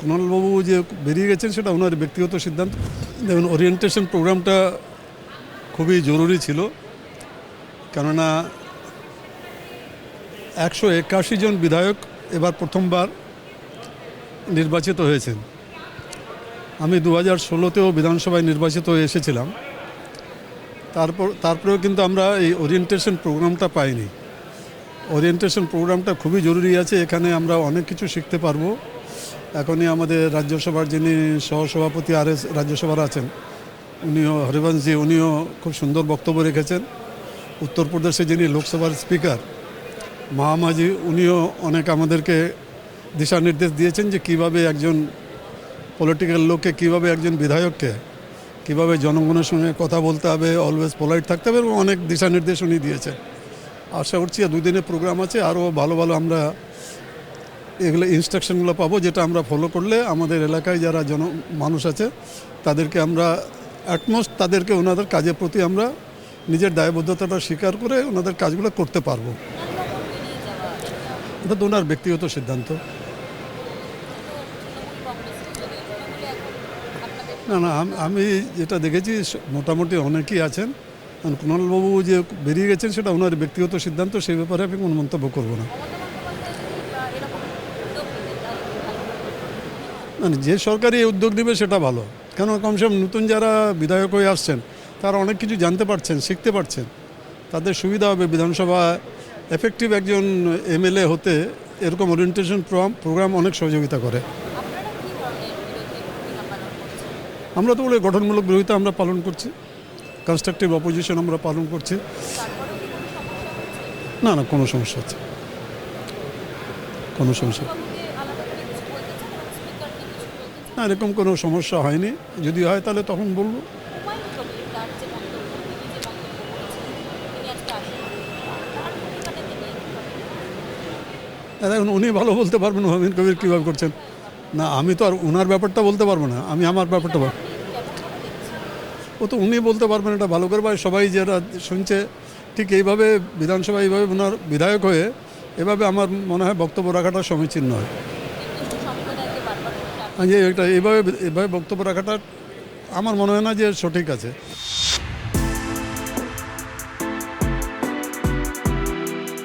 কুণালবাবু যে বেরিয়ে গেছেন সেটা ওনার ব্যক্তিগত সিদ্ধান্ত। দেখুন, ওরিয়েন্টেশন প্রোগ্রামটা খুবই জরুরি ছিল, কেননা 181 জন বিধায়ক এবার প্রথমবার নির্বাচিত হয়েছেন। আমি 2016তেও বিধানসভায় নির্বাচিত হয়ে এসেছিলাম, তারপরেও কিন্তু আমরা এই ওরিয়েন্টেশন প্রোগ্রামটা পাইনি। ওরিয়েন্টেশন প্রোগ্রামটা খুবই জরুরি আছে, এখানে আমরা অনেক কিছু শিখতে পারবো। এখনই আমাদের রাজ্যসভার যিনি সহসভাপতি রাজ্যসভার আছেন, উনিও হরিবংশজি, উনিও খুব সুন্দর বক্তব্য রেখেছেন। উত্তরপ্রদেশে যিনি লোকসভার স্পিকার মাহামাজি, উনিও অনেক আমাদেরকে দিশা নির্দেশ দিয়েছেন যে কীভাবে একজন পলিটিক্যাল লোককে, কীভাবে একজন বিধায়ককে, কীভাবে জনগণের সঙ্গে কথা বলতে হবে, অলওয়েজ পোলাইট থাকতে হবে, এবং অনেক দিশা নির্দেশ উনি দিয়েছেন। আশা করছি 2 দিনের প্রোগ্রাম আছে, আরও ভালো ভালো আমরা এগুলো ইনস্ট্রাকশনগুলো পাবো, যেটা আমরা ফলো করলে আমাদের এলাকায় যারা মানুষ আছে তাদেরকে আমরা অ্যাটমোস্ট তাদেরকে ওনাদের কাজের প্রতি আমরা নিজের দায়বদ্ধতাটা স্বীকার করে ওনাদের কাজগুলো করতে পারবো। এটা তো ওনার ব্যক্তিগত সিদ্ধান্ত। না, আমি যেটা দেখেছি মোটামুটি অনেকেই আছেন। কুণালবাবু যে বেরিয়ে গেছেন সেটা ওনার ব্যক্তিগত সিদ্ধান্ত, সেই ব্যাপারে আমি কোনো মন্তব্য করবো না। মানে যে সরকারি উদ্যোগ নেবে সেটা ভালো, কেন কমসে কম নতুন যারা বিধায়ক হয়ে আসছেন তারা অনেক কিছু জানতে পারছেন, শিখতে পারছেন, তাদের সুবিধা হবে। বিধানসভা এফেক্টিভ একজন এমএলএ হতে এরকম ওরিয়েন্টেশন প্রোগ্রাম অনেক সহযোগিতা করে। আমরা তো বলে গঠনমূলক বিরোধিতা আমরা পালন করছি, কনস্ট্রাকটিভ অপোজিশন আমরা পালন করছি। না, কোনো সমস্যা হচ্ছে, কোনো সমস্যা না, এরকম কোনো সমস্যা হয়নি। যদি হয় তাহলে তখন বলবো। এখন উনি ভালো বলতে পারবেন হুমায়ুন কবির কীভাবে করছেন। না, আমি তো আর ওনার ব্যাপারটা বলতে পারবো না, আমি আমার ব্যাপারটা ও তো উনি বলতে পারবেন এটা ভালো করে। বা সবাই যারা শুনছে ঠিক এইভাবে বিধানসভা এইভাবে ওনার বিধায়ক হয়ে এভাবে আমার মনে হয় বক্তব্য রাখাটা সমীচীন নয়। যে এইভাবে বক্তব্য রাখাটা আমার মনে হয় না যে সঠিক আছে।